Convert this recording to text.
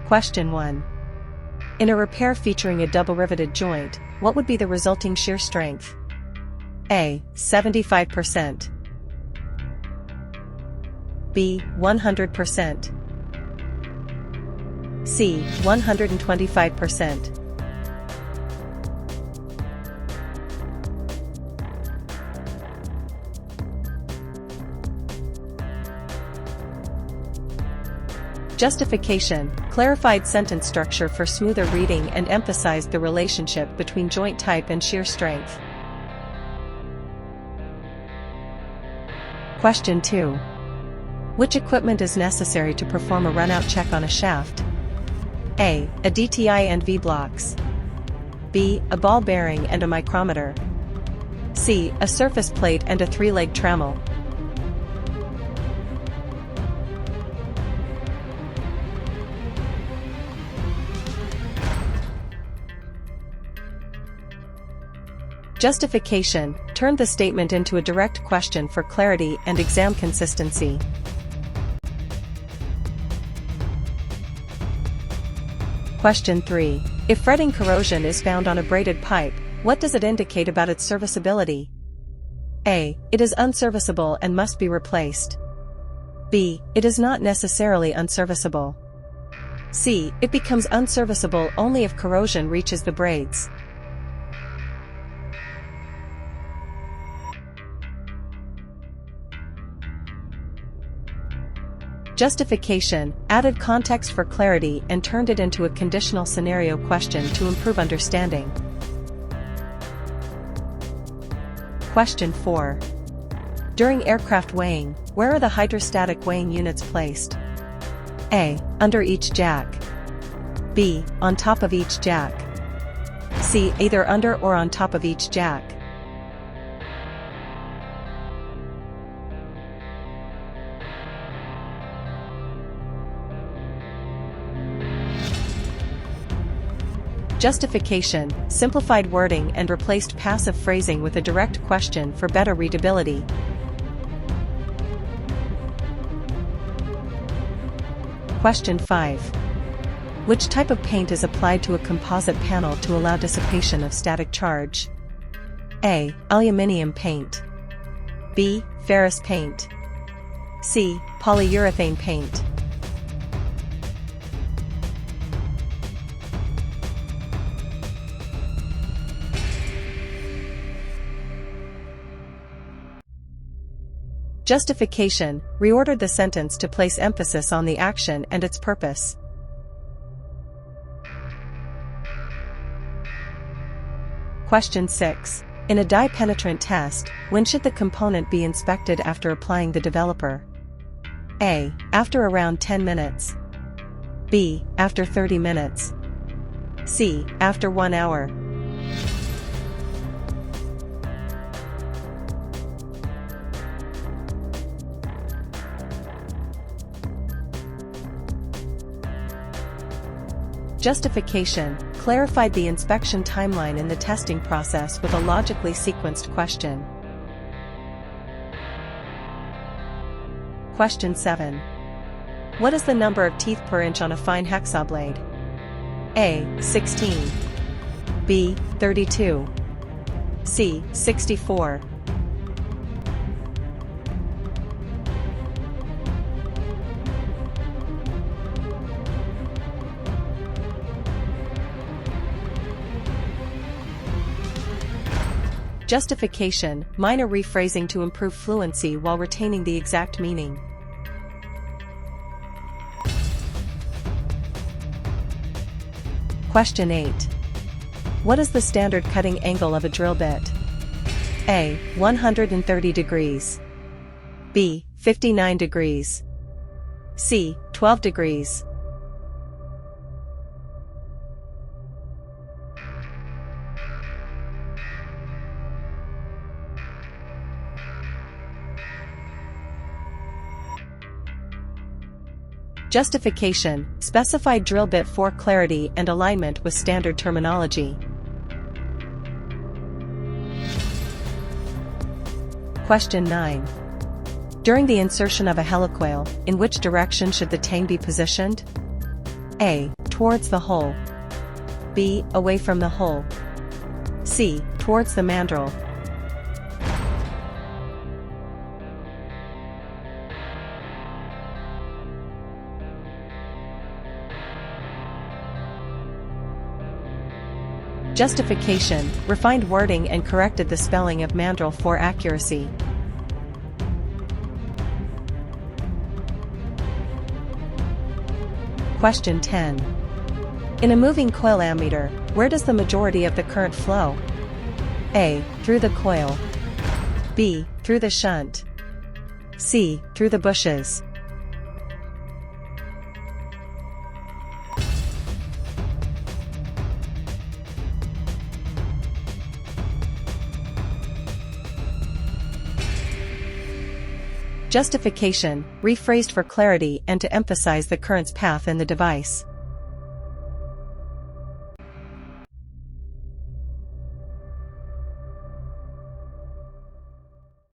Question 1. In a repair featuring a double riveted joint, what would be the resulting shear strength? A. 75%. B. 100%. C. 125%. Justification: clarified sentence structure for smoother reading and emphasized the relationship between joint type and shear strength. Question 2. Which equipment is necessary to perform a runout check on a shaft? A. A DTI and V blocks. B. A ball bearing and a micrometer. C. A surface plate and a 3-leg trammel. Justification: turned the statement into a direct question for clarity and exam consistency. Question 3. If fretting corrosion is found on a braided pipe, what does it indicate about its serviceability? A. It is unserviceable and must be replaced. B. It is not necessarily unserviceable. C. It becomes unserviceable only if corrosion reaches the braids. Justification: added context for clarity and turned it into a conditional scenario question to improve understanding. Question 4. During aircraft weighing, where are the hydrostatic weighing units placed? A. Under each jack. B. On top of each jack. C. Either under or on top of each jack. Justification: simplified wording and replaced passive phrasing with a direct question for better readability. Question 5. Which type of paint is applied to a composite panel to allow dissipation of static charge? A. Aluminium paint. B. Ferrous paint. C. Polyurethane paint. Justification: reordered the sentence to place emphasis on the action and its purpose. Question 6. In a dye penetrant test, when should the component be inspected after applying the developer? A. After around 10 minutes. B. After 30 minutes. C. After 1 hour. Justification: clarified the inspection timeline in the testing process with a logically sequenced question. Question 7. What is the number of teeth per inch on a fine hacksaw blade? A. 16. B. 32. C. 64. Justification: minor rephrasing to improve fluency while retaining the exact meaning. Question 8. What is the standard cutting angle of a drill bit? A. 130 degrees. B. 59 degrees. C. 12 degrees. Justification: specified drill bit for clarity and alignment with standard terminology. Question 9. During the insertion of a helicoil, in which direction should the tang be positioned? A. towards the hole. B. Away from the hole. C. Towards the mandrel. Justification: refined wording and corrected the spelling of mandrel for accuracy. Question 10. In a moving coil ammeter, where does the majority of the current flow? A. Through the coil. B. Through the shunt. C. Through the bushes. Justification: rephrased for clarity and to emphasize the current's path in the device.